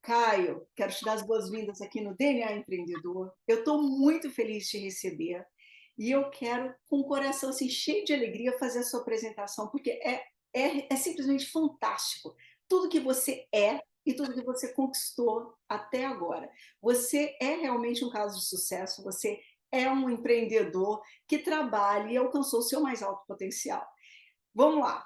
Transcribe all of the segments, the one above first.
Caio, quero te dar as boas-vindas aqui no DNA Empreendedor. Eu estou muito feliz de te receber e eu quero, com o coração assim, cheio de alegria, fazer a sua apresentação, porque é simplesmente fantástico tudo que você é e tudo que você conquistou até agora. Você é realmente um caso de sucesso, você é um empreendedor que trabalha e alcançou o seu mais alto potencial. Vamos lá.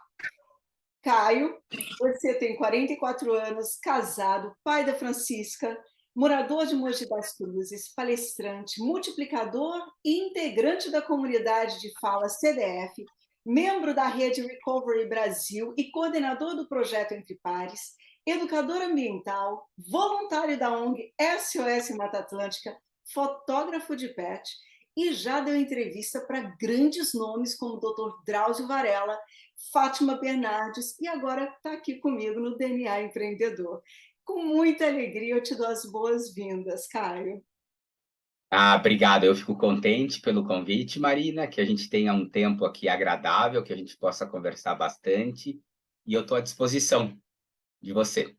Caio, você tem 44 anos, casado, pai da Francisca, morador de Mogi das Cruzes, palestrante, multiplicador e integrante da comunidade de fala CDF, membro da rede Recovery Brasil e coordenador do projeto Entre Pares, educador ambiental, voluntário da ONG SOS Mata Atlântica, fotógrafo de pet e já deu entrevista para grandes nomes como o Dr. Drauzio Varela, Fátima Bernardes, e agora está aqui comigo no DNA Empreendedor. Com muita alegria eu te dou as boas-vindas, Caio. Obrigado. Eu fico contente pelo convite, Marina, que a gente tenha um tempo aqui agradável, que a gente possa conversar bastante, e eu estou à disposição de você.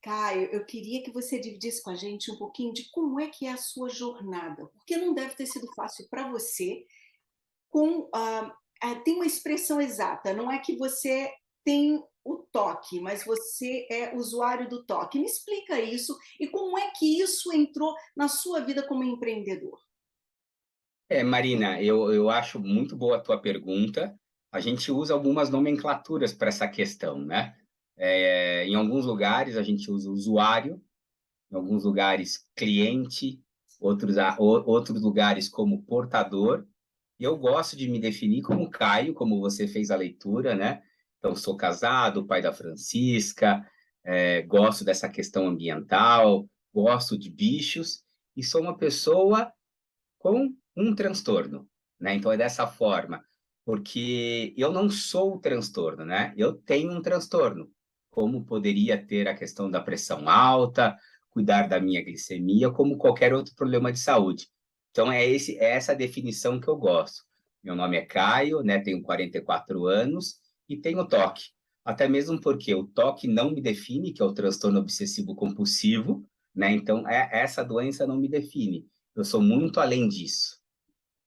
Caio, eu queria que você dividisse com a gente um pouquinho de como é que é a sua jornada, porque não deve ter sido fácil para você tem uma expressão exata, não é que você tem o toque, mas você é usuário do toque. Me explica isso e como é que isso entrou na sua vida como empreendedor? Marina, eu acho muito boa a tua pergunta. A gente usa algumas nomenclaturas para essa questão, né? Em alguns lugares a gente usa usuário, em alguns lugares cliente, outros lugares como portador. E eu gosto de me definir como Caio, como você fez a leitura, né? Então, sou casado, pai da Francisca, gosto dessa questão ambiental, gosto de bichos e sou uma pessoa com um transtorno, né? Então, é dessa forma, porque eu não sou o transtorno, né? Eu tenho um transtorno, como poderia ter a questão da pressão alta, cuidar da minha glicemia, como qualquer outro problema de saúde. Então, é essa definição que eu gosto. Meu nome é Caio, né? Tenho 44 anos e tenho toque. Até mesmo porque o toque não me define, que é o transtorno obsessivo compulsivo, né? Então, essa doença não me define. Eu sou muito além disso.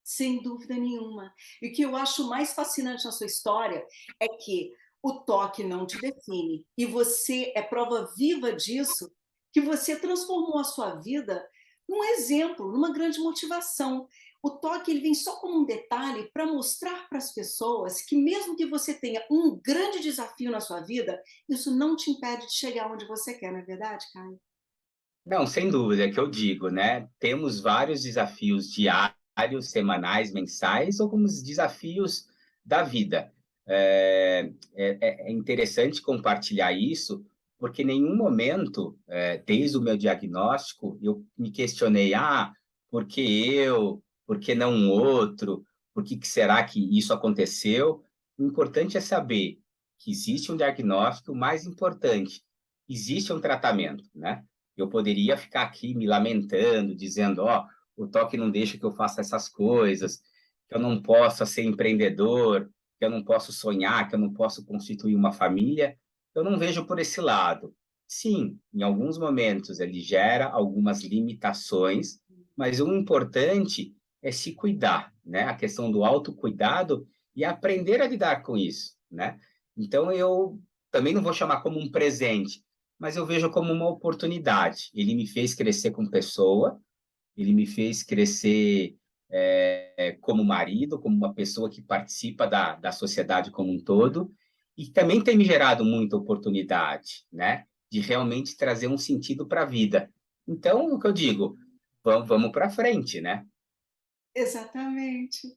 Sem dúvida nenhuma. E o que eu acho mais fascinante na sua história é que o toque não te define. E você é prova viva disso, que você transformou a sua vida num exemplo, numa grande motivação. O toque ele vem só como um detalhe para mostrar para as pessoas que, mesmo que você tenha um grande desafio na sua vida, isso não te impede de chegar onde você quer, não é verdade, Caio? Não, sem dúvida, é que eu digo, né? Temos vários desafios diários, semanais, mensais, ou como os desafios da vida. É interessante compartilhar isso, porque em nenhum momento, desde o meu diagnóstico, eu me questionei, por que eu? Por que não um outro? Por que será que isso aconteceu? O importante é saber que existe um diagnóstico, o mais importante, existe um tratamento, né? Eu poderia ficar aqui me lamentando, dizendo, o toque não deixa que eu faça essas coisas, que eu não possa ser empreendedor, que eu não posso sonhar, que eu não posso constituir uma família. Eu não vejo por esse lado. Sim, em alguns momentos ele gera algumas limitações, mas o importante é se cuidar, né? A questão do autocuidado e aprender a lidar com isso, né? Então eu também não vou chamar como um presente, mas eu vejo como uma oportunidade. Ele me fez crescer como pessoa, ele me fez crescer como marido, como uma pessoa que participa da sociedade como um todo, e também tem me gerado muita oportunidade, né? De realmente trazer um sentido para a vida. Então, o que eu digo, vamos para frente, né? Exatamente.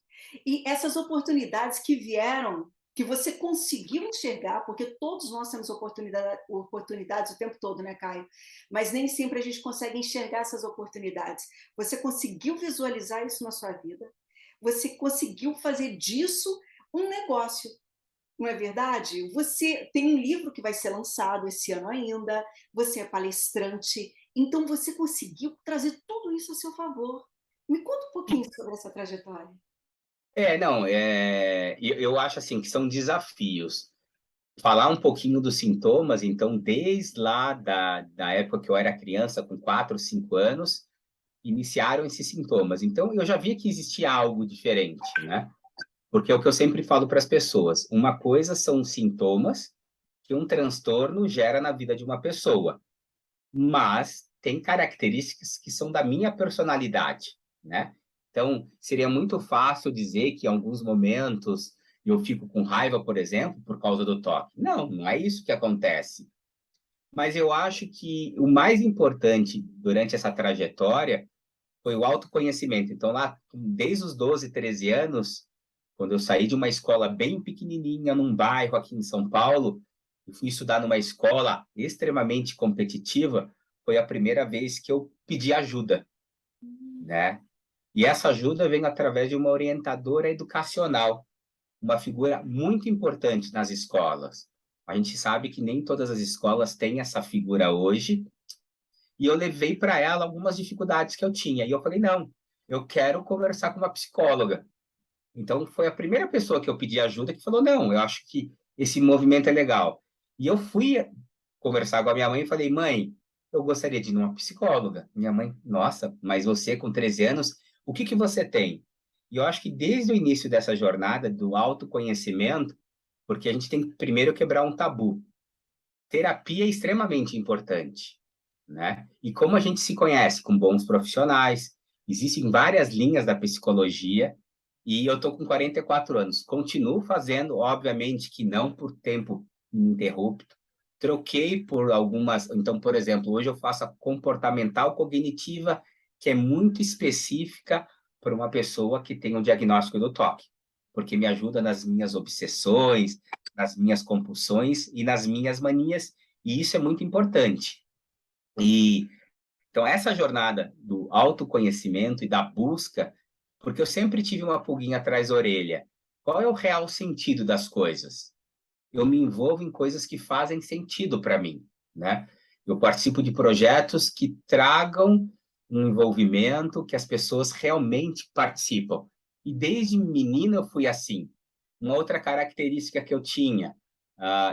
E essas oportunidades que vieram, que você conseguiu enxergar, porque todos nós temos oportunidades o tempo todo, né, Caio? Mas nem sempre a gente consegue enxergar essas oportunidades. Você conseguiu visualizar isso na sua vida, você conseguiu fazer disso um negócio, não é verdade? Você tem um livro que vai ser lançado esse ano ainda, você é palestrante, então você conseguiu trazer tudo isso a seu favor. Me conta um pouquinho sobre essa trajetória. Não, eu acho assim que são desafios. falar um pouquinho dos sintomas, então, desde lá da época que eu era criança, com 4, 5 anos, iniciaram esses sintomas. Então, eu já via que existia algo diferente, né? Porque é o que eu sempre falo para as pessoas. Uma coisa são os sintomas que um transtorno gera na vida de uma pessoa, mas tem características que são da minha personalidade, né? Então, seria muito fácil dizer que em alguns momentos eu fico com raiva, por exemplo, por causa do toque. Não, não é isso que acontece. Mas eu acho que o mais importante durante essa trajetória foi o autoconhecimento. Então, lá, desde os 12, 13 anos, quando eu saí de uma escola bem pequenininha, num bairro aqui em São Paulo, e fui estudar numa escola extremamente competitiva, foi a primeira vez que eu pedi ajuda, né? E essa ajuda vem através de uma orientadora educacional, uma figura muito importante nas escolas. A gente sabe que nem todas as escolas têm essa figura hoje, e eu levei para ela algumas dificuldades que eu tinha. E eu falei, não, eu quero conversar com uma psicóloga. Então, foi a primeira pessoa que eu pedi ajuda que falou, não, eu acho que esse movimento é legal. E eu fui conversar com a minha mãe e falei, mãe, eu gostaria de ir numa psicóloga. Minha mãe, nossa, mas você com 13 anos, o que que você tem? E eu acho que desde o início dessa jornada do autoconhecimento, porque a gente tem que primeiro quebrar um tabu. Terapia é extremamente importante, né? E como a gente se conhece com bons profissionais, existem várias linhas da psicologia, e eu estou com 44 anos. Continuo fazendo, obviamente que não por tempo ininterrupto. Troquei por algumas. Então, por exemplo, hoje eu faço a comportamental cognitiva, que é muito específica para uma pessoa que tem o diagnóstico do toque, porque me ajuda nas minhas obsessões, nas minhas compulsões e nas minhas manias, e isso é muito importante. E então essa jornada do autoconhecimento e da busca, porque eu sempre tive uma pulguinha atrás da orelha. Qual é o real sentido das coisas? Eu me envolvo em coisas que fazem sentido para mim, né? Eu participo de projetos que tragam um envolvimento, que as pessoas realmente participam. E desde menina eu fui assim. Uma outra característica que eu tinha,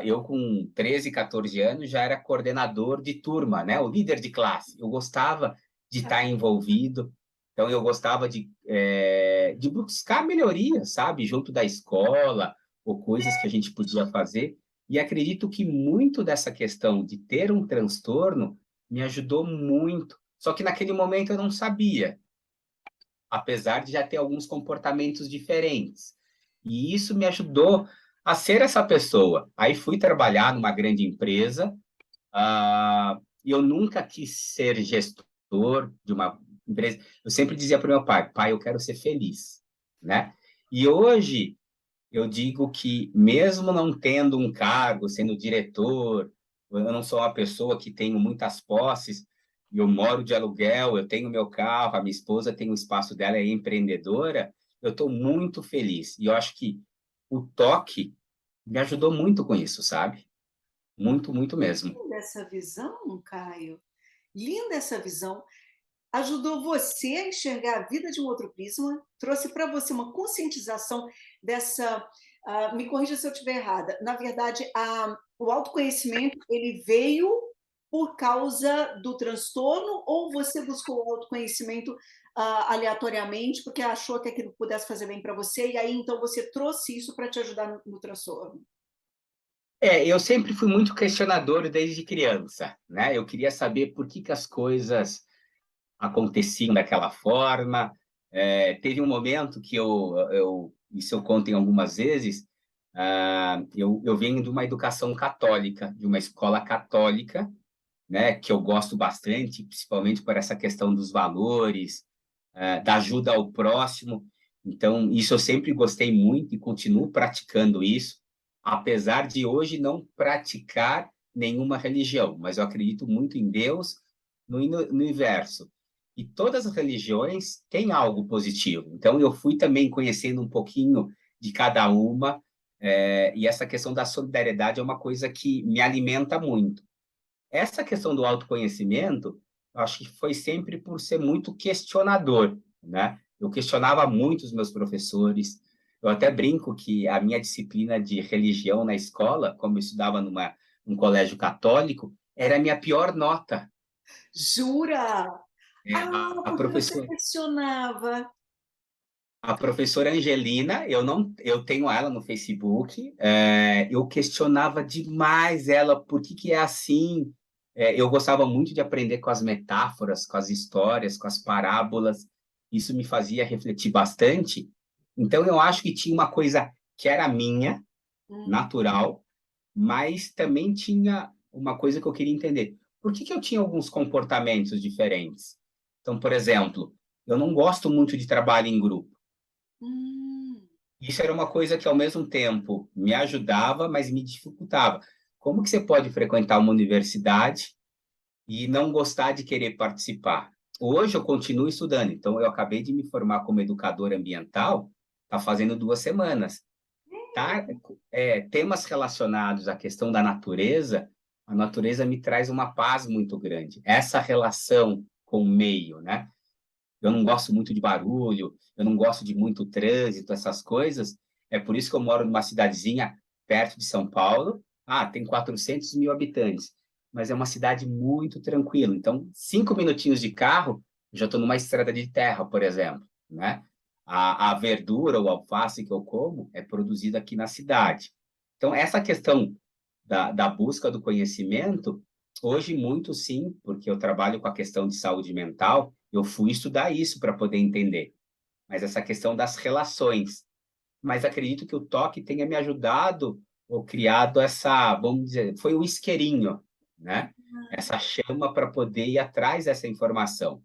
eu com 13, 14 anos já era coordenador de turma, né? O líder de classe. Eu gostava de estar envolvido, então eu gostava de buscar melhoria, sabe? Junto da escola, ou coisas que a gente podia fazer. E acredito que muito dessa questão de ter um transtorno me ajudou muito. Só que naquele momento eu não sabia, apesar de já ter alguns comportamentos diferentes. E isso me ajudou a ser essa pessoa. Aí fui trabalhar numa grande empresa, e eu nunca quis ser gestor de uma empresa. Eu sempre dizia para o meu pai, pai, eu quero ser feliz, né? E hoje eu digo que, mesmo não tendo um cargo, sendo diretor, eu não sou uma pessoa que tenho muitas posses, eu moro de aluguel, eu tenho meu carro, a minha esposa tem o espaço dela, é empreendedora, eu estou muito feliz. E eu acho que o toque me ajudou muito com isso, sabe? Muito, muito mesmo. Linda essa visão, Caio. Linda essa visão. Ajudou você a enxergar a vida de um outro prisma, trouxe para você uma conscientização dessa. Me corrija se eu estiver errada. Na verdade, o autoconhecimento ele veio por causa do transtorno ou você buscou o autoconhecimento aleatoriamente porque achou que aquilo pudesse fazer bem para você e aí então você trouxe isso para te ajudar no transtorno? Eu sempre fui muito questionador desde criança, né? Eu queria saber por que as coisas aconteciam daquela forma. Teve um momento que isso eu conto em algumas vezes, eu venho de uma educação católica, de uma escola católica, né, que eu gosto bastante, principalmente por essa questão dos valores, da ajuda ao próximo. Então, isso eu sempre gostei muito e continuo praticando isso, apesar de hoje não praticar nenhuma religião, mas eu acredito muito em Deus, no universo. E todas as religiões têm algo positivo. Então, eu fui também conhecendo um pouquinho de cada uma, e essa questão da solidariedade é uma coisa que me alimenta muito. Essa questão do autoconhecimento, eu acho que foi sempre por ser muito questionador, né? Eu questionava muito os meus professores, Eu até brinco que a minha disciplina de religião na escola, como eu estudava num colégio católico, era a minha pior nota. Jura? É, Ah, a porque você professora, questionava. a professora Angelina, eu não, eu tenho ela no Facebook, eu questionava demais ela, por que que é assim? Eu gostava muito de aprender com as metáforas, com as histórias, com as parábolas, isso me fazia refletir bastante. Então, eu acho que tinha uma coisa que era minha, Hum, natural, mas também tinha uma coisa que eu queria entender. Por que que eu tinha alguns comportamentos diferentes? Então, por exemplo, eu não gosto muito de trabalho em grupo. hum. Isso era uma coisa que, ao mesmo tempo, me ajudava, mas me dificultava. Como que você pode frequentar uma universidade e não gostar de querer participar? Hoje eu continuo estudando, então eu acabei de me formar como educador ambiental, está fazendo 2 semanas. Tá? Temas relacionados à questão da natureza, a natureza me traz uma paz muito grande. Essa relação com o meio, né? Eu não gosto muito de barulho, eu não gosto de muito trânsito, essas coisas. É por isso que eu moro numa cidadezinha perto de São Paulo. Ah, tem 400 mil habitantes, mas é uma cidade muito tranquila. Então, 5 minutinhos de carro, já estou numa estrada de terra, por exemplo, né? A verdura, o alface que eu como é produzida aqui na cidade. Então, essa questão da busca do conhecimento, hoje muito sim, porque eu trabalho com a questão de saúde mental, eu fui estudar isso para poder entender. Mas essa questão das relações. Mas acredito que o toque tenha me ajudado ou criado essa, vamos dizer, foi o isqueirinho, né? Essa chama para poder ir atrás dessa informação.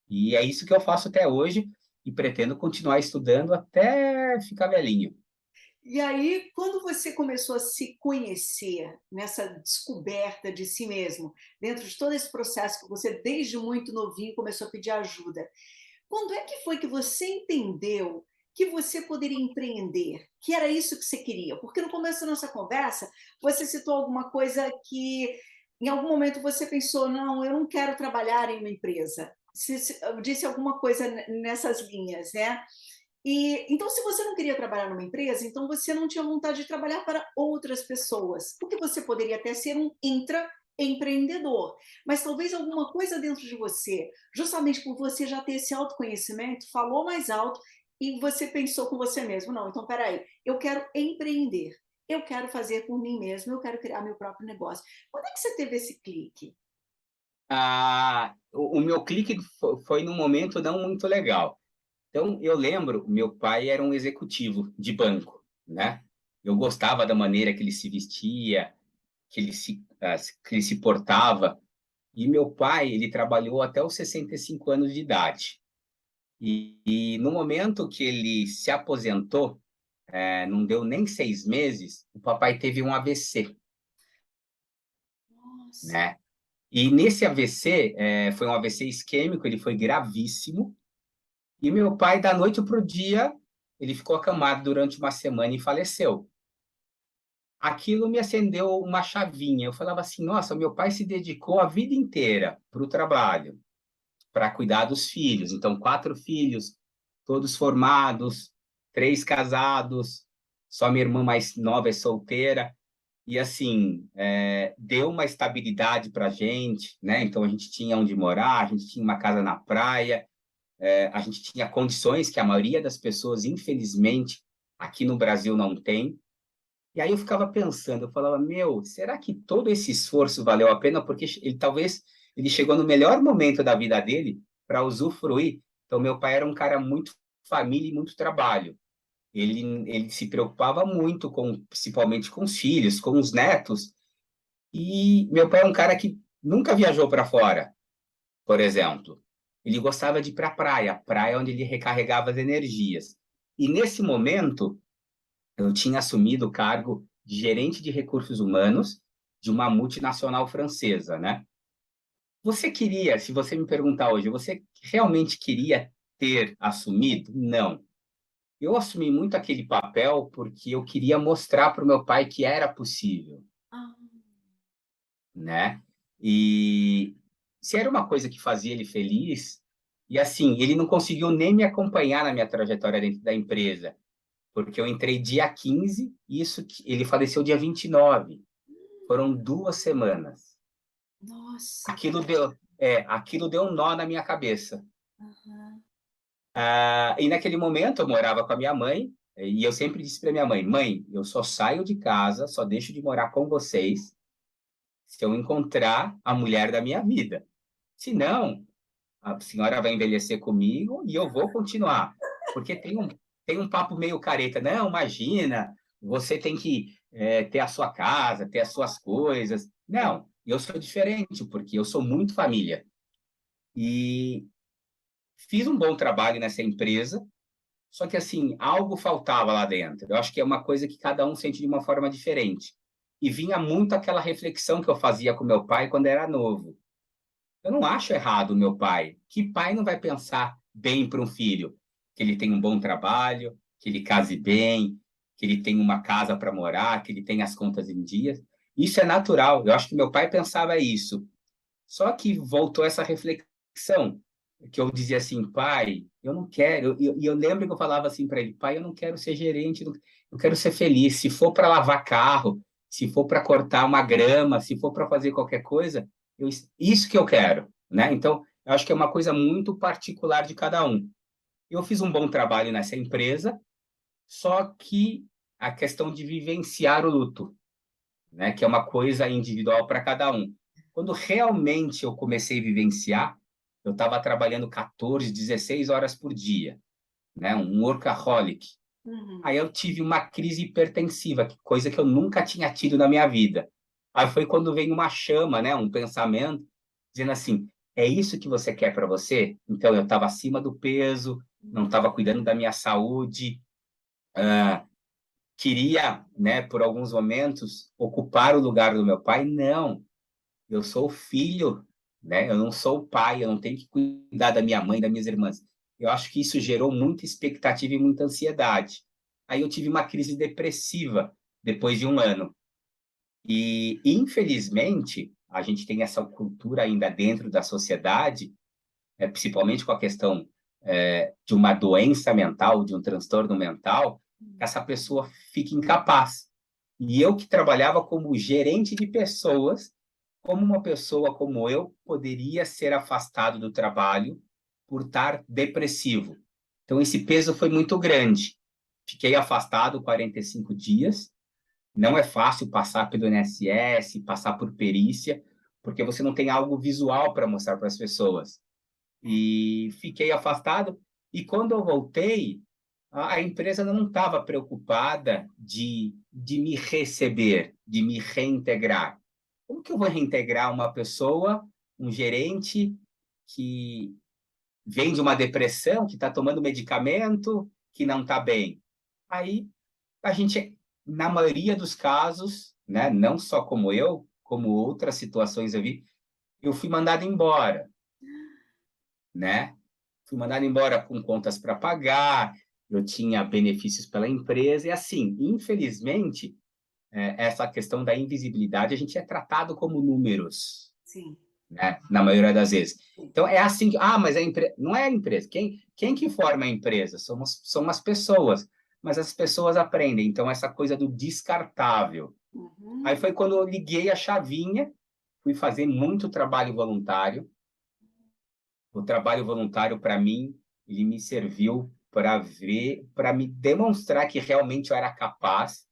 E é isso que eu faço até hoje e pretendo continuar estudando até ficar velhinho. E aí, quando você começou a se conhecer nessa descoberta de si mesmo, dentro de todo esse processo que você, desde muito novinho, começou a pedir ajuda, quando é que foi que você entendeu que você poderia empreender? Que era isso que você queria? Porque no começo da nossa conversa, você citou alguma coisa que, em algum momento, você pensou: não, eu não quero trabalhar em uma empresa. Disse alguma coisa nessas linhas, né? E então, se você não queria trabalhar numa empresa, então você não tinha vontade de trabalhar para outras pessoas, porque você poderia até ser um intraempreendedor, mas talvez alguma coisa dentro de você, justamente por você já ter esse autoconhecimento, falou mais alto e você pensou com você mesmo, não, então peraí, eu quero empreender, eu quero fazer por mim mesmo, eu quero criar meu próprio negócio. Quando é que você teve esse clique? O meu clique foi num momento não muito legal. Então, eu lembro, meu pai era um executivo de banco, né? Eu gostava da maneira que ele se vestia, que ele se portava. E meu pai, ele trabalhou até os 65 anos de idade. E no momento que ele se aposentou, não deu nem 6 meses, o papai teve um AVC, Nossa. né? E nesse AVC, foi um AVC isquêmico, ele foi gravíssimo. E meu pai, da noite para o dia, ele ficou acamado durante uma semana e faleceu. Aquilo me acendeu uma chavinha. Eu falava assim: nossa, meu pai se dedicou a vida inteira para o trabalho, para cuidar dos filhos. Então, 4 filhos, todos formados, 3 casados, só minha irmã mais nova é solteira. E assim, deu uma estabilidade para a gente, né? Então, a gente tinha onde morar, a gente tinha uma casa na praia, a gente tinha condições que a maioria das pessoas, infelizmente, aqui no Brasil não tem. E aí eu ficava pensando, eu falava, meu, será que todo esse esforço valeu a pena? Porque ele talvez ele chegou no melhor momento da vida dele para usufruir. Então, meu pai era um cara muito família e muito trabalho. Ele se preocupava muito com, principalmente com os filhos, com os netos. E meu pai é um cara que nunca viajou para fora, por exemplo. Ele gostava de ir para a praia onde ele recarregava as energias. E nesse momento, eu tinha assumido o cargo de gerente de recursos humanos de uma multinacional francesa, né? Você queria, se você me perguntar hoje, você realmente queria ter assumido? Não. Eu assumi muito aquele papel porque eu queria mostrar para o meu pai que era possível, Ah, né? E se era uma coisa que fazia ele feliz, e assim, ele não conseguiu nem me acompanhar na minha trajetória dentro da empresa, porque eu entrei dia 15 e ele faleceu dia 29. Foram 2 semanas. Nossa, que Aquilo deu um nó na minha cabeça. aham. E naquele momento eu morava com a minha mãe, e eu sempre disse para minha mãe: Mãe, eu só saio de casa, só deixo de morar com vocês se eu encontrar a mulher da minha vida. Se não, a senhora vai envelhecer comigo e eu vou continuar. Porque tem um papo meio careta. Não, imagina, você tem que ter a sua casa, ter as suas coisas. Não, eu sou diferente, porque eu sou muito família. E fiz um bom trabalho nessa empresa, só que, assim, algo faltava lá dentro. Eu acho que é uma coisa que cada um sente de uma forma diferente. E vinha muito aquela reflexão que eu fazia com meu pai quando era novo. Eu não acho errado o meu pai. Que pai não vai pensar bem para um filho? Que ele tenha um bom trabalho, que ele case bem, que ele tenha uma casa para morar, que ele tenha as contas em dias. Isso é natural. Eu acho que meu pai pensava isso. Só que voltou essa reflexão, que eu dizia assim, pai, eu não quero. E eu lembro que eu falava assim para ele, pai, eu não quero ser gerente, eu quero ser feliz. Se for para lavar carro, se for para cortar uma grama, se for para fazer qualquer coisa, isso que eu quero, né? Então, eu acho que é uma coisa muito particular de cada um. Eu fiz um bom trabalho nessa empresa, só que a questão de vivenciar o luto, né? Que é uma coisa individual para cada um. Quando realmente eu comecei a vivenciar, eu estava trabalhando 14, 16 horas por dia, né? Um workaholic. Uhum. Aí eu tive uma crise hipertensiva, coisa que eu nunca tinha tido na minha vida. Aí foi quando veio uma chama, né? Um pensamento, dizendo assim: é isso que você quer para você? Então eu estava acima do peso, não estava cuidando da minha saúde, queria, né, por alguns momentos, ocupar o lugar do meu pai. Não, eu sou filho, né? Eu não sou o pai, eu não tenho que cuidar da minha mãe, das minhas irmãs. Eu acho que isso gerou muita expectativa e muita ansiedade. Aí eu tive uma crise depressiva depois de um ano. E, infelizmente, a gente tem essa cultura ainda dentro da sociedade, principalmente com a questão de uma doença mental, de um transtorno mental, essa pessoa fica incapaz. E eu que trabalhava como gerente de pessoas, como uma pessoa como eu poderia ser afastado do trabalho por estar depressivo. Então, esse peso foi muito grande. Fiquei afastado 45 dias. Não é fácil passar pelo INSS, passar por perícia, porque você não tem algo visual para mostrar para as pessoas. E fiquei afastado. E quando eu voltei, a empresa não estava preocupada de me receber, de me reintegrar. Como que eu vou reintegrar uma pessoa, um gerente que vem de uma depressão, que está tomando medicamento, que não está bem? Aí a gente, na maioria dos casos, né, não só como eu, como outras situações eu fui mandado embora, né? Fui mandado embora com contas para pagar, eu tinha benefícios pela empresa, e assim, infelizmente, essa questão da invisibilidade, a gente é tratado como números, Sim. né? Na maioria das vezes. Então, é assim que, mas a empresa, não é a empresa, quem que forma a empresa? São as pessoas, mas as pessoas aprendem, então, essa coisa do descartável. Aí Uhum. foi quando eu liguei a chavinha, fui fazer muito trabalho voluntário. O trabalho voluntário, para mim, ele me serviu para me demonstrar que realmente eu era capaz.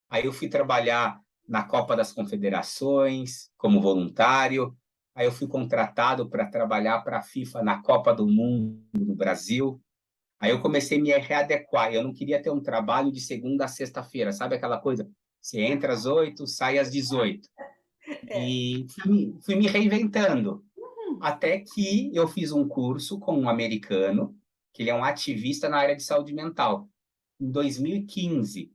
Aí eu fui trabalhar na Copa das Confederações como voluntário. Aí eu fui contratado para trabalhar para a FIFA na Copa do Mundo no Brasil. Aí eu comecei a me readequar. Eu não queria ter um trabalho de segunda a sexta-feira, sabe aquela coisa? Você entra às 8, sai às 18. É. E fui me reinventando. Uhum. Até que eu fiz um curso com um americano, que ele é um ativista na área de saúde mental, em 2015,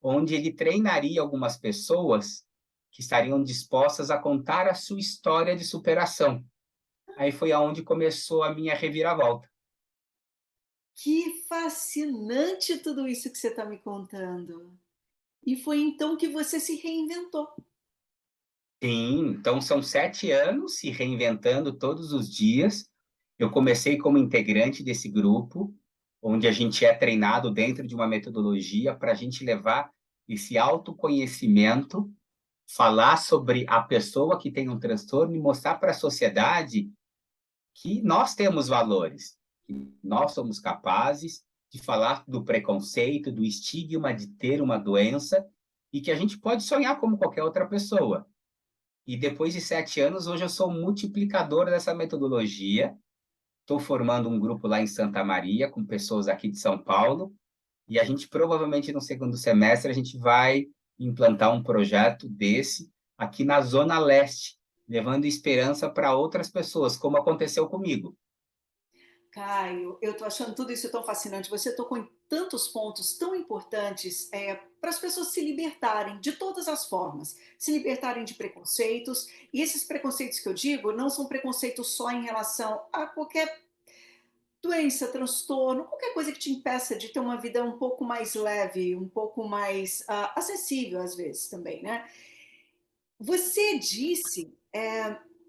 onde ele treinaria algumas pessoas que estariam dispostas a contar a sua história de superação. Aí foi aonde começou a minha reviravolta. Que fascinante tudo isso que você está me contando. E foi então que você se reinventou. Sim, então são 7 anos se reinventando todos os dias. Eu comecei como integrante desse grupo, onde a gente é treinado dentro de uma metodologia para a gente levar esse autoconhecimento, falar sobre a pessoa que tem um transtorno e mostrar para a sociedade que nós temos valores, que nós somos capazes de falar do preconceito, do estigma de ter uma doença e que a gente pode sonhar como qualquer outra pessoa. E depois de 7 anos, hoje eu sou multiplicador dessa metodologia. Estou formando um grupo lá em Santa Maria, com pessoas aqui de São Paulo, e a gente provavelmente no segundo semestre a gente vai implantar um projeto desse aqui na Zona Leste, levando esperança para outras pessoas, como aconteceu comigo. Caio, eu estou achando tudo isso tão fascinante. Você tocou em tantos pontos tão importantes para as pessoas se libertarem de todas as formas, se libertarem de preconceitos. E esses preconceitos que eu digo não são preconceitos só em relação a qualquer doença, transtorno, qualquer coisa que te impeça de ter uma vida um pouco mais leve, um pouco mais acessível às vezes também, né? Você disse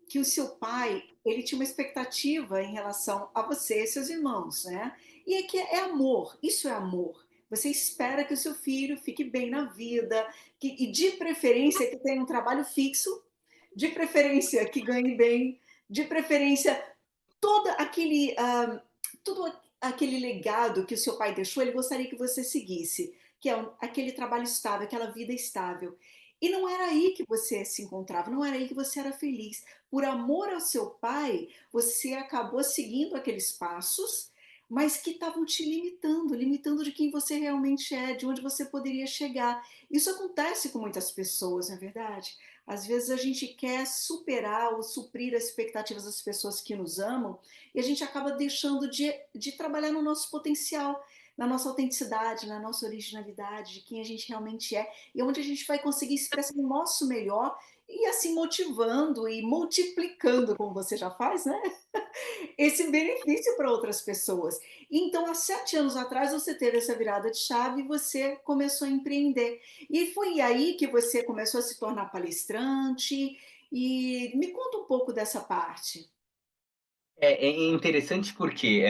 que o seu pai ele tinha uma expectativa em relação a você e seus irmãos, né? E é que é amor, isso é amor. Você espera que o seu filho fique bem na vida, e de preferência que tenha um trabalho fixo, de preferência que ganhe bem, de preferência todo aquele, todo aquele legado que o seu pai deixou, ele gostaria que você seguisse, que é aquele trabalho estável, aquela vida estável. E não era aí que você se encontrava, não era aí que você era feliz. Por amor ao seu pai, você acabou seguindo aqueles passos, mas que estavam te limitando, limitando de quem você realmente é, de onde você poderia chegar. Isso acontece com muitas pessoas, não é verdade? Às vezes a gente quer superar ou suprir as expectativas das pessoas que nos amam e a gente acaba deixando de trabalhar no nosso potencial, na nossa autenticidade, na nossa originalidade, de quem a gente realmente é e onde a gente vai conseguir expressar o nosso melhor e assim motivando e multiplicando, como você já faz, né? Esse benefício para outras pessoas. Então, há 7 anos atrás, você teve essa virada de chave e você começou a empreender. E foi aí que você começou a se tornar palestrante. E me conta um pouco dessa parte. É interessante porque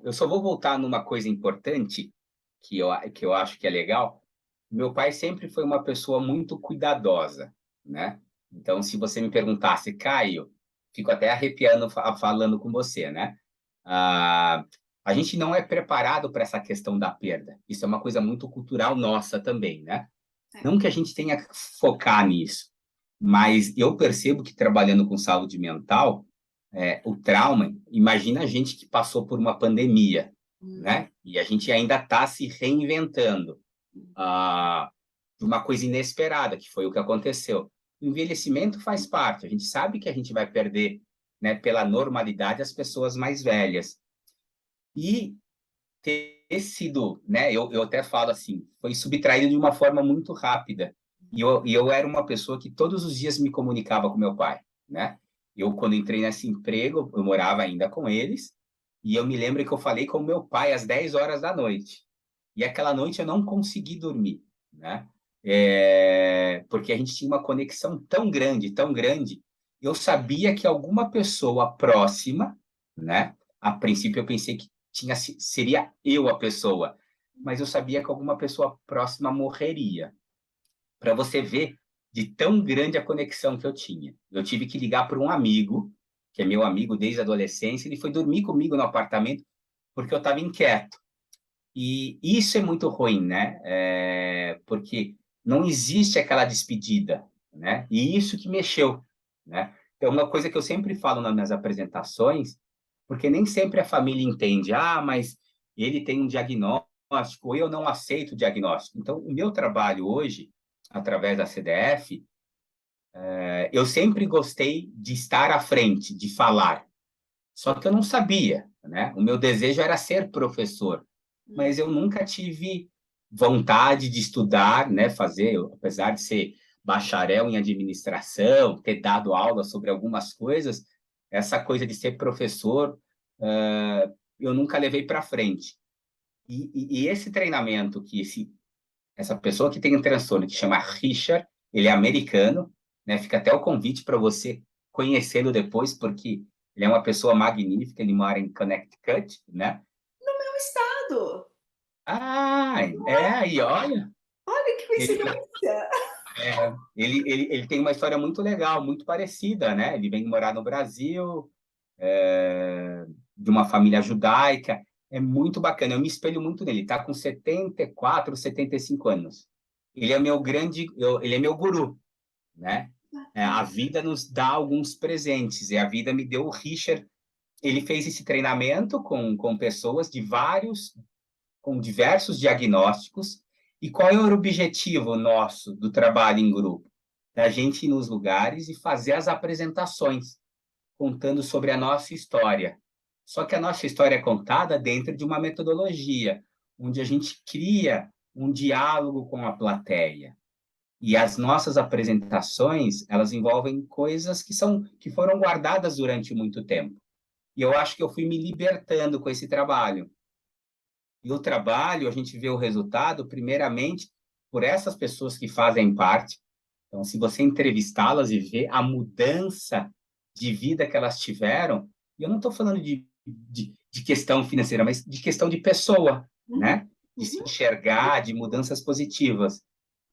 eu só vou voltar numa coisa importante que eu acho que é legal. Meu pai sempre foi uma pessoa muito cuidadosa, né? Então, se você me perguntasse, Caio, fico até arrepiando falando com você, né? Ah, a gente não é preparado para essa questão da perda. Isso é uma coisa muito cultural nossa também, né? É. Não que a gente tenha que focar nisso, mas eu percebo que trabalhando com saúde mental, o trauma, imagina a gente que passou por uma pandemia, Hum, né? E a gente ainda está se reinventando de uma coisa inesperada, que foi o que aconteceu. O envelhecimento faz parte, a gente sabe que a gente vai perder, né, pela normalidade, as pessoas mais velhas. E ter sido, né, eu até falo assim, foi subtraído de uma forma muito rápida. E eu era uma pessoa que todos os dias me comunicava com meu pai, né? Eu, quando entrei nesse emprego, eu morava ainda com eles, e eu me lembro que eu falei com meu pai às 10 horas da noite. E aquela noite eu não consegui dormir, né? Porque a gente tinha uma conexão tão grande, eu sabia que alguma pessoa próxima, né? A princípio eu pensei que seria eu a pessoa, mas eu sabia que alguma pessoa próxima morreria. Para você ver de tão grande a conexão que eu tinha. Eu tive que ligar para um amigo, que é meu amigo desde a adolescência, ele foi dormir comigo no apartamento porque eu estava inquieto. E isso é muito ruim, né? Porque não existe aquela despedida, né? E isso que mexeu, né? Então, uma coisa que eu sempre falo nas minhas apresentações, porque nem sempre a família entende, mas ele tem um diagnóstico, ou eu não aceito o diagnóstico. Então, o meu trabalho hoje, através da CDF, eu sempre gostei de estar à frente, de falar. Só que eu não sabia, né? O meu desejo era ser professor, hum. mas eu nunca tive vontade de estudar, né? Fazer, apesar de ser bacharel em administração, ter dado aula sobre algumas coisas, essa coisa de ser professor, eu nunca levei para frente. E esse treinamento essa pessoa que tem um transtorno que chama Richard, ele é americano, né? Fica até o convite para você conhecê-lo depois, porque ele é uma pessoa magnífica, ele mora em Connecticut, né? namorado. Ah, é aí, olha. Olha que Ele, coincidência. ele tem uma história muito legal, muito parecida, né? Ele vem morar no Brasil, de uma família judaica. É muito bacana, eu me espelho muito nele. Está com 74, 75 anos. Ele é meu ele é meu guru, né? A Bacana. vida nos dá alguns presentes, e a vida me deu o Richard. Ele fez esse treinamento com pessoas com diversos diagnósticos. E qual é o objetivo nosso do trabalho em grupo? Da gente ir nos lugares e fazer as apresentações, contando sobre a nossa história. Só que a nossa história é contada dentro de uma metodologia, onde a gente cria um diálogo com a plateia. E as nossas apresentações, elas envolvem coisas que foram guardadas durante muito tempo. E eu acho que eu fui me libertando com esse trabalho. E o trabalho, a gente vê o resultado, primeiramente, por essas pessoas que fazem parte. Então, se você entrevistá-las e ver a mudança de vida que elas tiveram, e eu não estou falando de questão financeira, mas de questão de pessoa, Uhum, né? De se uhum. enxergar, de mudanças positivas.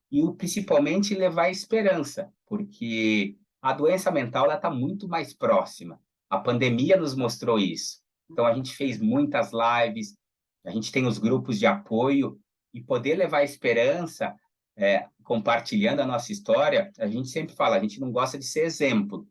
E principalmente levar esperança, porque a doença mental está muito mais próxima. A pandemia nos mostrou isso. Então, a gente fez muitas lives, a gente tem os grupos de apoio, e poder levar esperança, compartilhando a nossa história, a gente sempre fala, a gente não gosta de ser exemplo,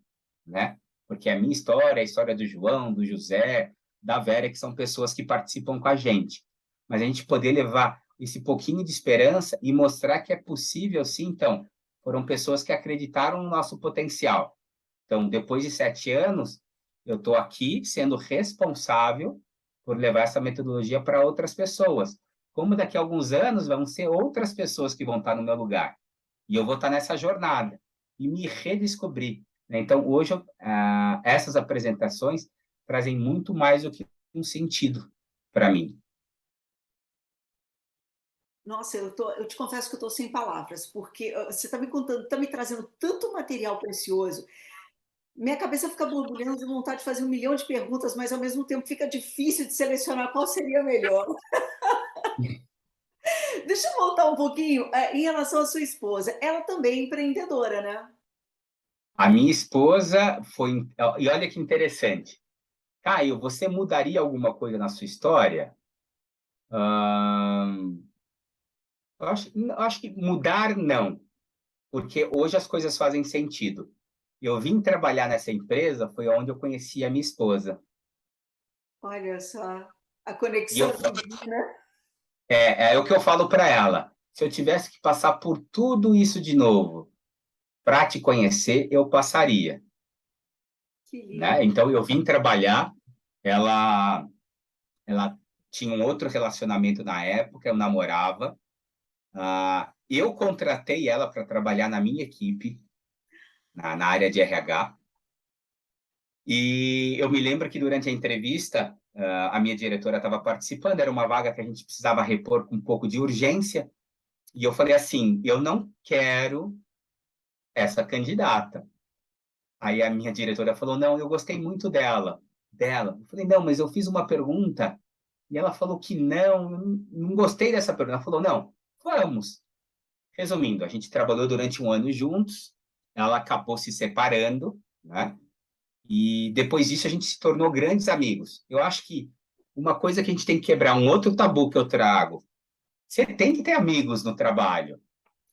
né? Porque a minha história, a história do João, do José, da Vera, que são pessoas que participam com a gente. Mas a gente poder levar esse pouquinho de esperança e mostrar que é possível, sim. Então, foram pessoas que acreditaram no nosso potencial. Então, depois de 7 anos, eu estou aqui sendo responsável por levar essa metodologia para outras pessoas. Como daqui a alguns anos vão ser outras pessoas que vão estar no meu lugar. E eu vou estar nessa jornada e me redescobrir, né? Então, hoje, essas apresentações trazem muito mais do que um sentido para mim. Nossa, eu te confesso que eu estou sem palavras, porque você está me contando, está me trazendo tanto material precioso. Minha cabeça fica borbulhando de vontade de fazer 1 milhão de perguntas, mas ao mesmo tempo fica difícil de selecionar qual seria melhor. Deixa eu voltar um pouquinho em relação à sua esposa. Ela também é empreendedora, né? A minha esposa foi. E olha que interessante. Caio, você mudaria alguma coisa na sua história? Ahn, eu acho que mudar não, porque hoje as coisas fazem sentido. Eu vim trabalhar nessa empresa, foi onde eu conheci a minha esposa. Olha só, a E eu, conexão divina. é o que eu falo para ela. Se eu tivesse que passar por tudo isso de novo para te conhecer, eu passaria, Que lindo. né? Então eu vim trabalhar, ela, ela tinha um outro relacionamento na época, eu namorava. Eu contratei ela para trabalhar na minha equipe, na área de RH. E eu me lembro que durante a entrevista, a minha diretora estava participando, era uma vaga que a gente precisava repor com um pouco de urgência. E eu falei assim: eu não quero essa candidata. Aí a minha diretora falou: não, eu gostei muito dela. Eu falei: não, mas eu fiz uma pergunta e ela falou que não, eu não gostei dessa pergunta. Ela falou: não, vamos. Resumindo, a gente trabalhou durante um ano juntos, ela acabou se separando, né? E depois disso a gente se tornou grandes amigos. Eu acho que uma coisa que a gente tem que quebrar, um outro tabu que eu trago, você tem que ter amigos no trabalho,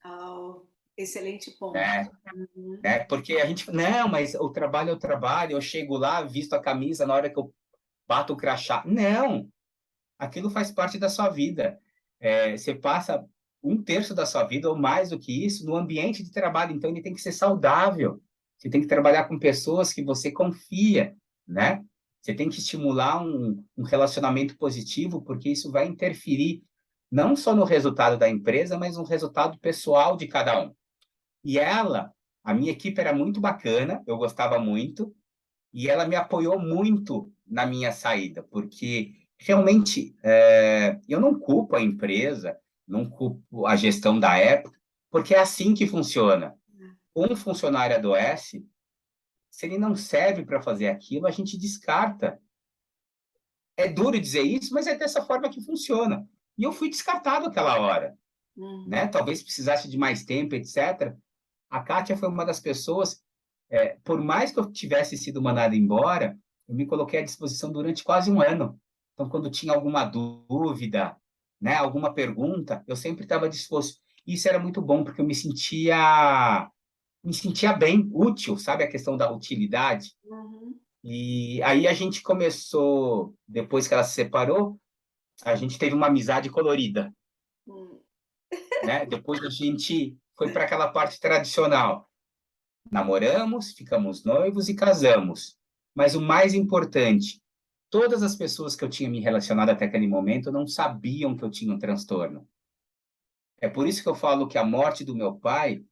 Oh, excelente ponto. né? Uhum. Porque a gente, não, mas o trabalho é o trabalho, eu chego lá, visto a camisa na hora que eu bato o crachá. Não, aquilo faz parte da sua vida. Você passa um terço da sua vida, ou mais do que isso, no ambiente de trabalho. Então, ele tem que ser saudável. Você tem que trabalhar com pessoas que você confia, né? Você tem que estimular um relacionamento positivo, porque isso vai interferir não só no resultado da empresa, mas no resultado pessoal de cada um. E a minha equipe era muito bacana, eu gostava muito, e ela me apoiou muito na minha saída, porque realmente eu não culpo a empresa, não culpo a gestão da época, porque é assim que funciona. Um funcionário adoece, se ele não serve para fazer aquilo, a gente descarta. É duro dizer isso, mas é dessa forma que funciona. E eu fui descartado aquela hora, Uhum. né? Talvez precisasse de mais tempo, etc. A Kátia foi uma das pessoas, por mais que eu tivesse sido mandado embora, eu me coloquei à disposição durante quase um ano. Então, quando tinha alguma dúvida, né, alguma pergunta, eu sempre estava disposto. Isso era muito bom, porque eu me sentia bem, útil, sabe a questão da utilidade? Uhum. E aí a gente começou, depois que ela se separou, a gente teve uma amizade colorida, Uhum. né? Depois a gente foi para aquela parte tradicional. Namoramos, ficamos noivos e casamos. Mas o mais importante, todas as pessoas que eu tinha me relacionado até aquele momento não sabiam que eu tinha um transtorno. É por isso que eu falo que a morte do meu pai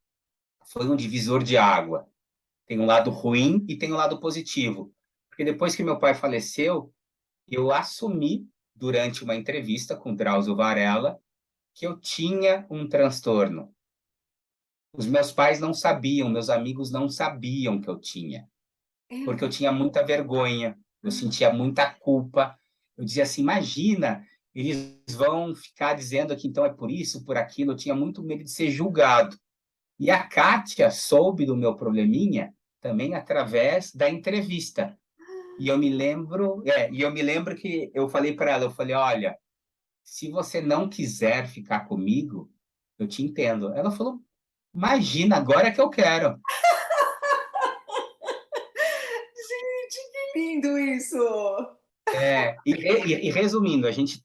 foi um divisor de água. Tem um lado ruim e tem um lado positivo. Porque depois que meu pai faleceu, eu assumi, durante uma entrevista com Drauzio Varela, que eu tinha um transtorno. Os meus pais não sabiam, meus amigos não sabiam que eu tinha, É porque eu verdade. tinha muita vergonha, eu sentia muita culpa. Eu dizia assim: imagina, eles vão ficar dizendo que então é por isso, por aquilo. Eu tinha muito medo de ser julgado. E a Kátia soube do meu probleminha também através da entrevista. E eu me lembro que eu falei para ela, eu falei: olha, se você não quiser ficar comigo, eu te entendo. Ela falou: imagina, agora é que eu quero. Gente, que lindo isso! Resumindo, a gente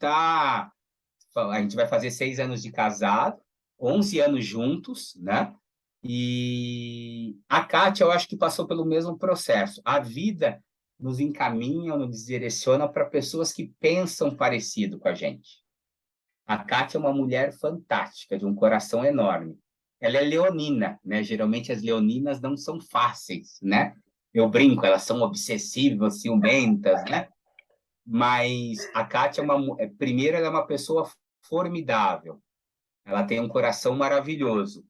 vai fazer 6 anos de casado, 11 anos juntos, né? E a Kátia, eu acho que passou pelo mesmo processo. A vida nos encaminha, nos direciona para pessoas que pensam parecido com a gente. A Kátia é uma mulher fantástica, de um coração enorme. Ela é leonina, né? Geralmente as leoninas não são fáceis, né? Eu brinco, elas são obsessivas, ciumentas, né? Mas a Kátia primeiro, ela é uma pessoa formidável. Ela tem um coração maravilhoso.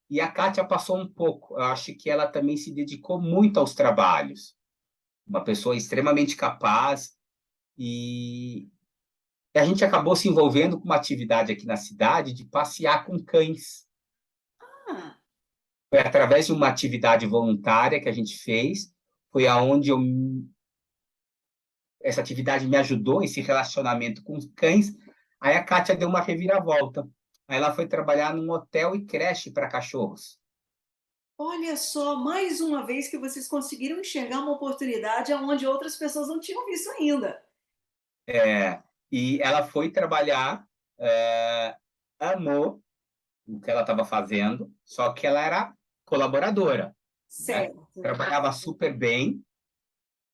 E a Kátia passou um pouco. Eu acho que ela também se dedicou muito aos trabalhos. Uma pessoa extremamente capaz. E a gente acabou se envolvendo com uma atividade aqui na cidade de passear com cães. Ah, Foi através de uma atividade voluntária que a gente fez. Foi aonde essa atividade me ajudou, esse relacionamento com os cães. Aí a Kátia deu uma reviravolta. Aí ela foi trabalhar num hotel e creche para cachorros. olha só, mais uma vez que vocês conseguiram enxergar uma oportunidade onde outras pessoas não tinham visto ainda. E ela foi trabalhar, amou o que ela estava fazendo, só que ela era colaboradora, né? Certo. Trabalhava super bem.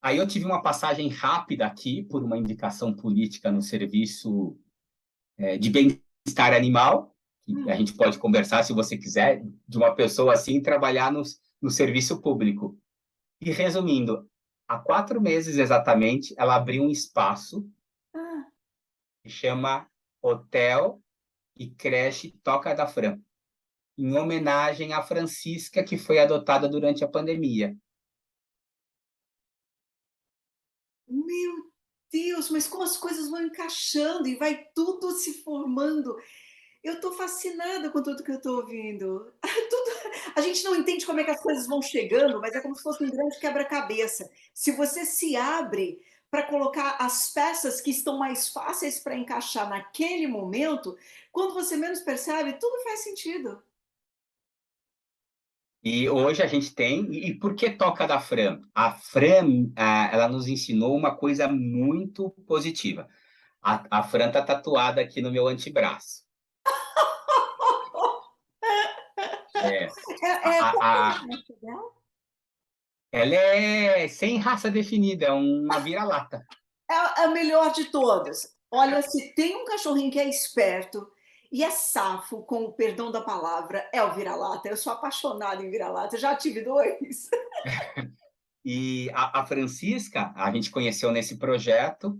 Aí eu tive uma passagem rápida aqui por uma indicação política no serviço de bem-estar animal, que a Hum. gente pode conversar se você quiser, de uma pessoa assim trabalhar no serviço público. E resumindo, há 4 meses exatamente, ela abriu um espaço Ah, que chama Hotel e Creche Toca da Fran, em homenagem à Francisca, que foi adotada durante a pandemia. meu Deus, mas como as coisas vão encaixando e vai tudo se formando. Eu estou fascinada com tudo que eu estou ouvindo. Tudo, a gente não entende como é que as coisas vão chegando, mas é como se fosse um grande quebra-cabeça. Se você se abre para colocar as peças que estão mais fáceis para encaixar naquele momento, quando você menos percebe, tudo faz sentido. E hoje a gente tem. E por que Toca da Fran? A Fran, ela nos ensinou uma coisa muito positiva. A Fran está tatuada aqui no meu antebraço. É, Qual que é a, a raça dela? ela é sem raça definida, é uma vira-lata. É a melhor de todas. Olha, se tem um cachorrinho que é esperto e é safo, com o perdão da palavra, é o vira-lata. Eu sou apaixonada em vira-lata, já tive dois. E a Francisca, a gente conheceu nesse projeto,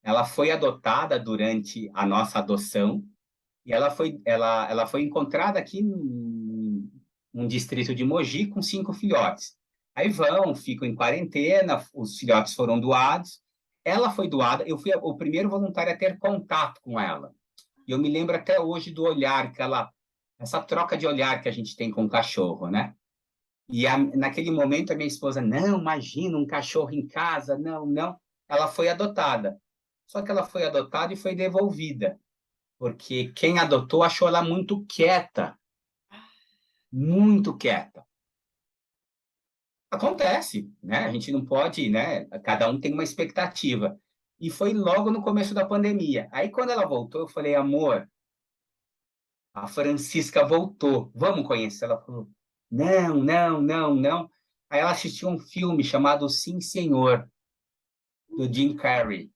ela foi adotada durante a nossa adoção, e ela foi encontrada aqui num distrito de Mogi com 5 filhotes. Aí ficam em quarentena, os filhotes foram doados, ela foi doada, eu fui o primeiro voluntário a ter contato com ela. E eu me lembro até hoje do olhar que ela, essa troca de olhar que a gente tem com o cachorro, né? E naquele momento a minha esposa, não, imagina um cachorro em casa, não, não. Ela foi adotada. Só que ela foi adotada e foi devolvida, porque quem adotou achou ela muito quieta, muito quieta. Acontece, né? A gente não pode, né? Cada um tem uma expectativa. E foi logo no começo da pandemia. Aí, quando ela voltou, eu falei, amor, a Francisca voltou, vamos conhecer? Ela falou, não, não, não, não. Aí ela assistiu um filme chamado Sim, Senhor, do Jim Carrey.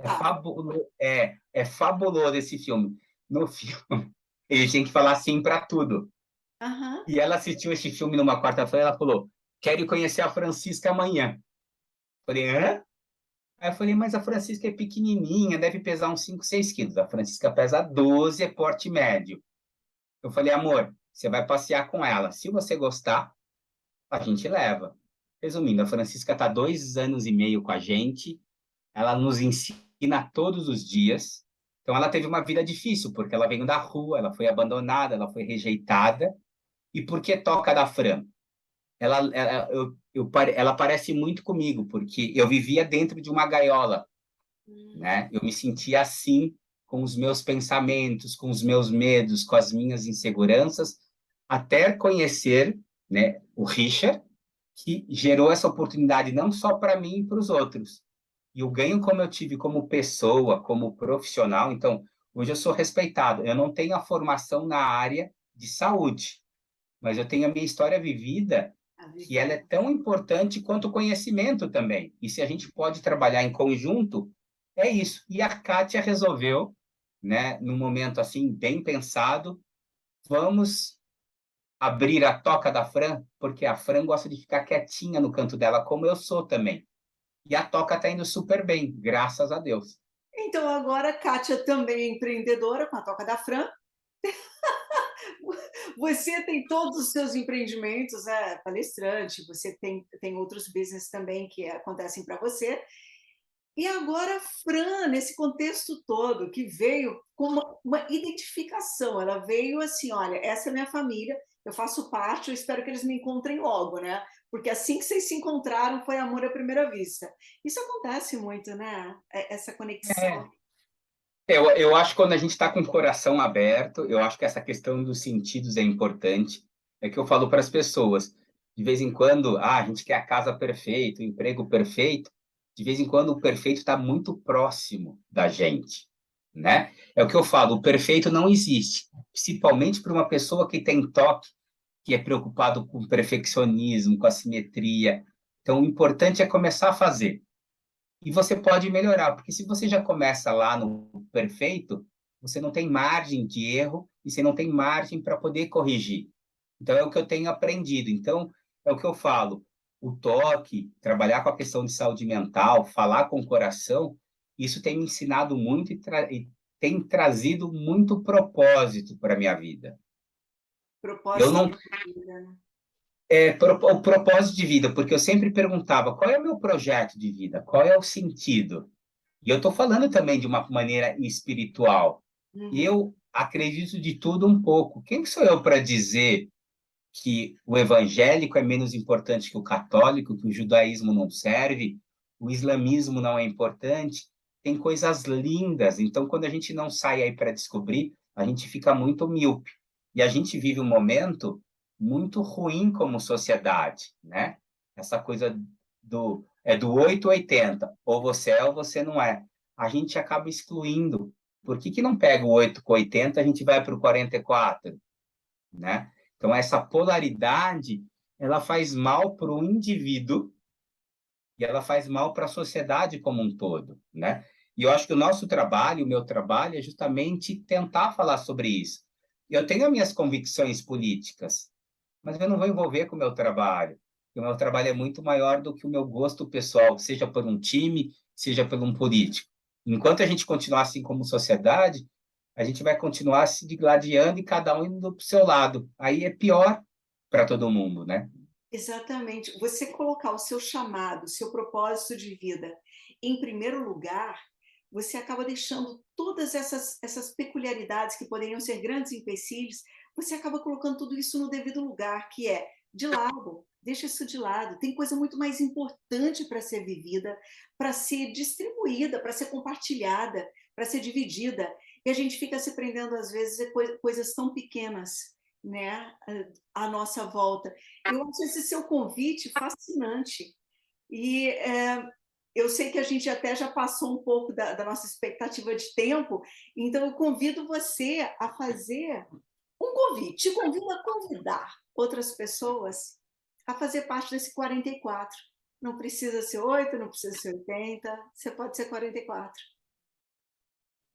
Tá. É fabuloso esse filme. No filme, ele tem que falar sim para tudo. Aham. E ela assistiu esse filme numa quarta-feira, ela falou, quero conhecer a Francisca amanhã. Falei, hã? Aí eu falei, mas a Francisca é pequenininha, deve pesar uns 5, 6 quilos. A Francisca pesa 12, é porte médio. Eu falei, amor, você vai passear com ela. Se você gostar, a gente leva. Resumindo, a Francisca está 2 anos e meio com a gente. Ela nos ensina todos os dias. Então, ela teve uma vida difícil, porque ela veio da rua, ela foi abandonada, ela foi rejeitada. E por que toca da Fran? Ela parece muito comigo, porque eu vivia dentro de uma gaiola, né? Eu me sentia assim, com os meus pensamentos, com os meus medos, com as minhas inseguranças, até conhecer, né, o Richard, que gerou essa oportunidade não só para mim e para os outros. E o ganho como eu tive como pessoa, como profissional, então, hoje eu sou respeitado. Eu não tenho a formação na área de saúde, mas eu tenho a minha história vivida, A que ela é vivência. tão importante quanto o conhecimento também. E se a gente pode trabalhar em conjunto, é isso. E a Kátia resolveu, né, num momento assim, bem pensado, vamos abrir a toca da Fran, porque a Fran gosta de ficar quietinha no canto dela, como eu sou também. E a toca está indo super bem, graças a Deus. Então, agora, a Kátia também é empreendedora com a Toca da Fran. Você tem todos os seus empreendimentos, né? Palestrante, você tem outros business também que acontecem para você. E agora, a Fran, nesse contexto todo, que veio com uma identificação, ela veio assim: olha, essa é minha família, eu faço parte, eu espero que eles me encontrem logo, né? Porque assim que vocês se encontraram, foi amor à primeira vista. Isso acontece muito, né? Essa É, conexão. eu acho que quando a gente está com o coração aberto, eu acho que essa questão dos sentidos é importante. É que eu falo para as pessoas, de vez em quando, a gente quer a casa perfeita, o emprego perfeito. De vez em quando, o perfeito está muito próximo da gente, né? É o que eu falo, o perfeito não existe, principalmente para uma pessoa que tem toque, que é preocupado com o perfeccionismo, com a simetria. Então, o importante é começar a fazer. E você pode melhorar, porque se você já começa lá no perfeito, você não tem margem de erro e você não tem margem para poder corrigir. Então, é o que eu tenho aprendido. Então, é o que eu falo. O toque, trabalhar com a questão de saúde mental, falar com o coração, isso tem me ensinado muito e tem trazido muito propósito para a minha vida. Eu Propósito não de vida, né? o propósito de vida, porque eu sempre perguntava qual é o meu projeto de vida, qual é o sentido. E eu estou falando também de uma maneira espiritual. E Uhum. eu acredito de tudo um pouco. Quem sou eu para dizer que o evangélico é menos importante que o católico, que o judaísmo não serve, o islamismo não é importante? Tem coisas lindas. Então, quando a gente não sai aí para descobrir, a gente fica muito míope. E a gente vive um momento muito ruim como sociedade, né? Essa coisa do 8 ou 80, ou você é ou você não é. A gente acaba excluindo. Por que não pega o 8 com 80, a gente vai para o 44, né? Então, essa polaridade, ela faz mal para o indivíduo e ela faz mal para a sociedade como um todo, né? E eu acho que o nosso trabalho, o meu trabalho, é justamente tentar falar sobre isso. Eu tenho as minhas convicções políticas, mas eu não vou envolver com o meu trabalho. O meu trabalho é muito maior do que o meu gosto pessoal, seja por um time, seja por um político. Enquanto a gente continuar assim como sociedade, a gente vai continuar se digladiando e cada um indo para o seu lado. Aí é pior para todo mundo, né? Exatamente. Você colocar o seu chamado, o seu propósito de vida em primeiro lugar, você acaba deixando todas essas peculiaridades que poderiam ser grandes empecilhos, você acaba colocando tudo isso no devido lugar, que é de lado, deixa isso de lado. Tem coisa muito mais importante para ser vivida, para ser distribuída, para ser compartilhada, para ser dividida. E a gente fica se prendendo, às vezes, a coisas tão pequenas, né, à nossa volta. Eu acho esse seu convite fascinante. E eu sei que a gente até já passou um pouco da nossa expectativa de tempo, então eu convido você a fazer um convite, te convido a convidar outras pessoas a fazer parte desse 44. Não precisa ser 8, não precisa ser 80, você pode ser 44.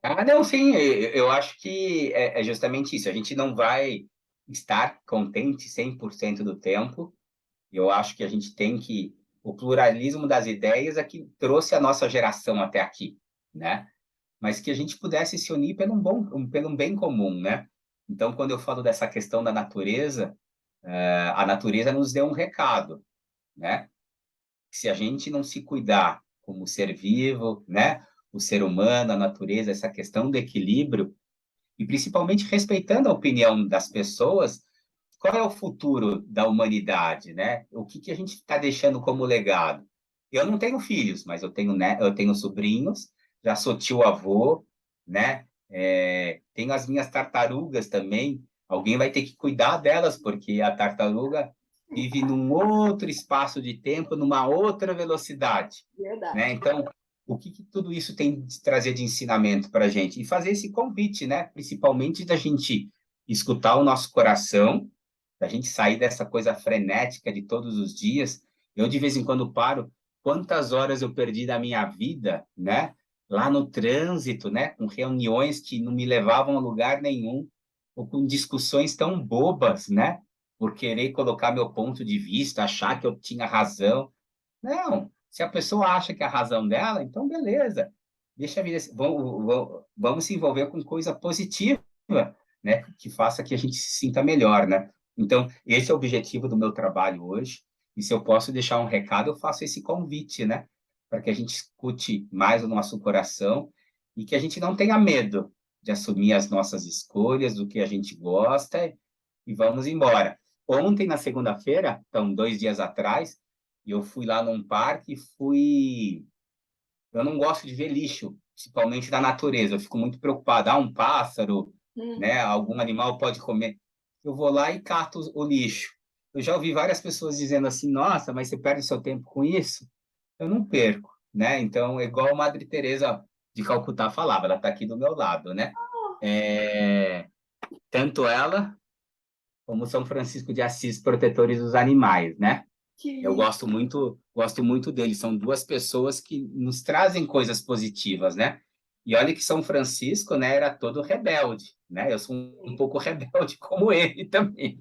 Ah, não, sim, eu acho que é justamente isso. A gente não vai estar contente 100% do tempo. Eu acho que a gente tem que... O pluralismo das ideias é que trouxe a nossa geração até aqui, né? Mas que a gente pudesse se unir pelo um bem comum, né? Então, quando eu falo dessa questão da natureza, a natureza nos deu um recado, né? Se a gente não se cuidar como ser vivo, né? O ser humano, a natureza, essa questão do equilíbrio, e principalmente respeitando a opinião das pessoas, qual é o futuro da humanidade, né? O que a gente está deixando como legado? Eu não tenho filhos, mas eu tenho sobrinhos, já sou tio-avô, né? Tenho as minhas tartarugas também. Alguém vai ter que cuidar delas, porque a tartaruga vive num outro espaço de tempo, numa outra velocidade, né? Verdade. Então, o que tudo isso tem de trazer de ensinamento para a gente? E fazer esse convite, né? Principalmente da gente escutar o nosso coração, da gente sair dessa coisa frenética de todos os dias. Eu, de vez em quando, paro. Quantas horas eu perdi da minha vida, né? Lá no trânsito, né? Com reuniões que não me levavam a lugar nenhum, ou com discussões tão bobas, né? Por querer colocar meu ponto de vista, achar que eu tinha razão. Não, se a pessoa acha que é a razão dela, então beleza. Deixa a vida. Vamos se envolver com coisa positiva, né? Que faça que a gente se sinta melhor, né? Então, esse é o objetivo do meu trabalho hoje. E se eu posso deixar um recado, eu faço esse convite, né? Para que a gente escute mais o nosso coração e que a gente não tenha medo de assumir as nossas escolhas, do que a gente gosta e vamos embora. Ontem, na segunda-feira, então, 2 dias atrás, eu fui lá num parque e fui... Eu não gosto de ver lixo, principalmente da natureza. Eu fico muito preocupado. Ah, um pássaro, né? Algum animal pode comer. Eu vou lá e cato o lixo. Eu já ouvi várias pessoas dizendo assim, nossa, mas você perde seu tempo com isso? Eu não perco, né? Então, é igual a Madre Teresa de Calcutá falava, ela está aqui do meu lado, né? É... Tanto ela como São Francisco de Assis, protetores dos animais, né? Que Eu lindo. gosto muito deles. São duas pessoas que nos trazem coisas positivas, né? E olha que São Francisco, né, era todo rebelde, né? Eu sou um pouco rebelde como ele também.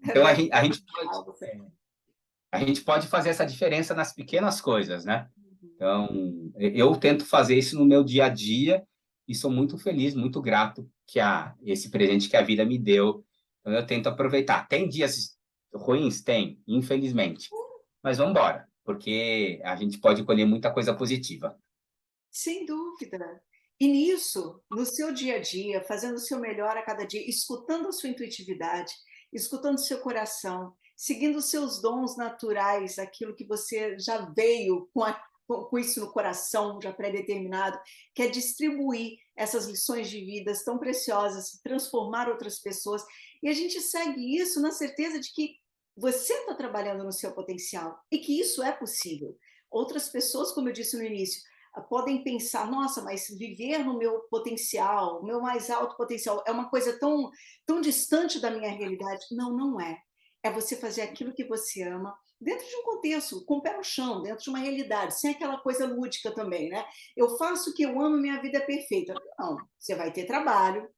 Então a gente pode fazer essa diferença nas pequenas coisas, né? Então eu tento fazer isso no meu dia a dia e sou muito feliz, muito grato que esse presente que a vida me deu. Então eu tento aproveitar. Tem dias ruins? Tem, infelizmente. Mas vamos embora, porque a gente pode colher muita coisa positiva. Sem dúvida. E nisso, no seu dia a dia, fazendo o seu melhor a cada dia, escutando a sua intuitividade, escutando o seu coração, seguindo os seus dons naturais, aquilo que você já veio com isso no coração, já pré-determinado, que é distribuir essas lições de vidas tão preciosas, transformar outras pessoas. E a gente segue isso na certeza de que você está trabalhando no seu potencial e que isso é possível. Outras pessoas, como eu disse no início, podem pensar, nossa, mas viver no meu potencial, no meu mais alto potencial, é uma coisa tão distante da minha realidade. Não, não é. É você fazer aquilo que você ama, dentro de um contexto, com o pé no chão, dentro de uma realidade, sem aquela coisa lúdica também, né? Eu faço o que eu amo, minha vida é perfeita. Não, você vai ter trabalho,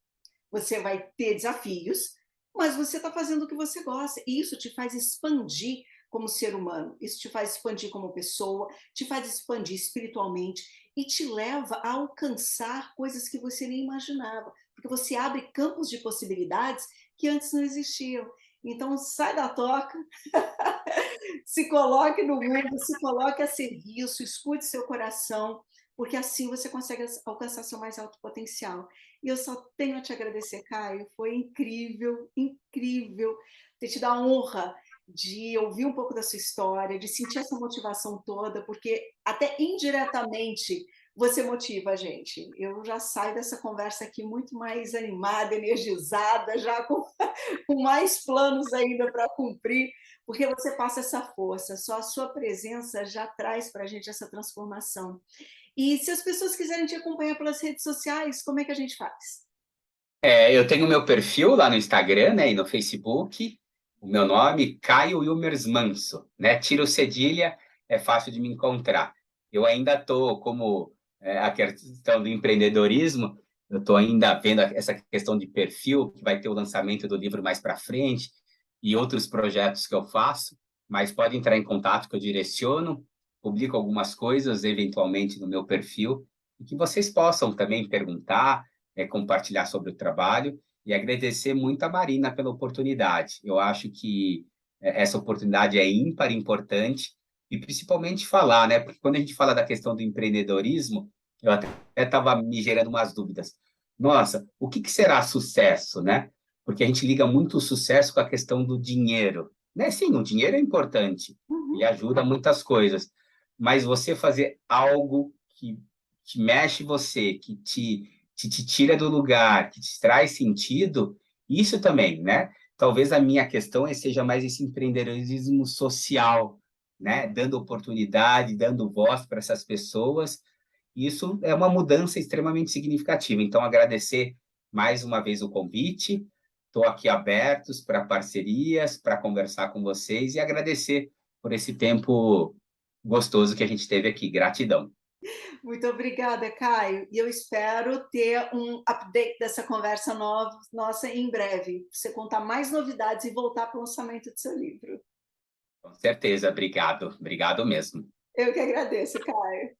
você vai ter desafios, mas você está fazendo o que você gosta, e isso te faz expandir como ser humano, isso te faz expandir como pessoa, te faz expandir espiritualmente e te leva a alcançar coisas que você nem imaginava, porque você abre campos de possibilidades que antes não existiam. Então, sai da toca, Se coloque no mundo, se coloque a serviço, escute seu coração, porque assim você consegue alcançar seu mais alto potencial. E eu só tenho a te agradecer, Caio, foi incrível, incrível ter te dar a honra de ouvir um pouco da sua história, de sentir essa motivação toda, porque até indiretamente você motiva a gente. Eu já saio dessa conversa aqui muito mais animada, energizada, já com mais planos ainda para cumprir, porque você passa essa força, só a sua presença já traz para a gente essa transformação. E se as pessoas quiserem te acompanhar pelas redes sociais, como é que a gente faz? Eu tenho meu perfil lá no Instagram, né, e no Facebook, o meu nome, Caio Wilmers Manso, né? Tiro cedilha, é fácil de me encontrar. Eu ainda estou, como a questão do empreendedorismo, eu estou ainda vendo essa questão de perfil, que vai ter o lançamento do livro mais para frente, e outros projetos que eu faço, mas pode entrar em contato que eu direciono, publico algumas coisas, eventualmente, no meu perfil, e que vocês possam também perguntar, compartilhar sobre o trabalho e agradecer muito a Marina pela oportunidade. Eu acho que essa oportunidade é ímpar, importante, e principalmente falar, né? Porque quando a gente fala da questão do empreendedorismo, eu até estava me gerando umas dúvidas. Nossa, o que será sucesso, né? Porque a gente liga muito o sucesso com a questão do dinheiro, né? Sim, o dinheiro é importante, ele Uhum. ajuda muitas coisas, mas você fazer algo que mexe você, que te tira do lugar, que te traz sentido, isso também, né? Talvez a minha questão seja mais esse empreendedorismo social, né? Dando oportunidade, dando voz para essas pessoas. Isso é uma mudança extremamente significativa. Então, agradecer mais uma vez o convite. Estou aqui abertos para parcerias, para conversar com vocês e agradecer por esse tempo gostoso que a gente teve aqui. Gratidão. Muito obrigada, Caio. E eu espero ter um update dessa conversa nossa em breve. Você contar mais novidades e voltar para o lançamento do seu livro. Com certeza, obrigado. Obrigado mesmo. Eu que agradeço, Caio.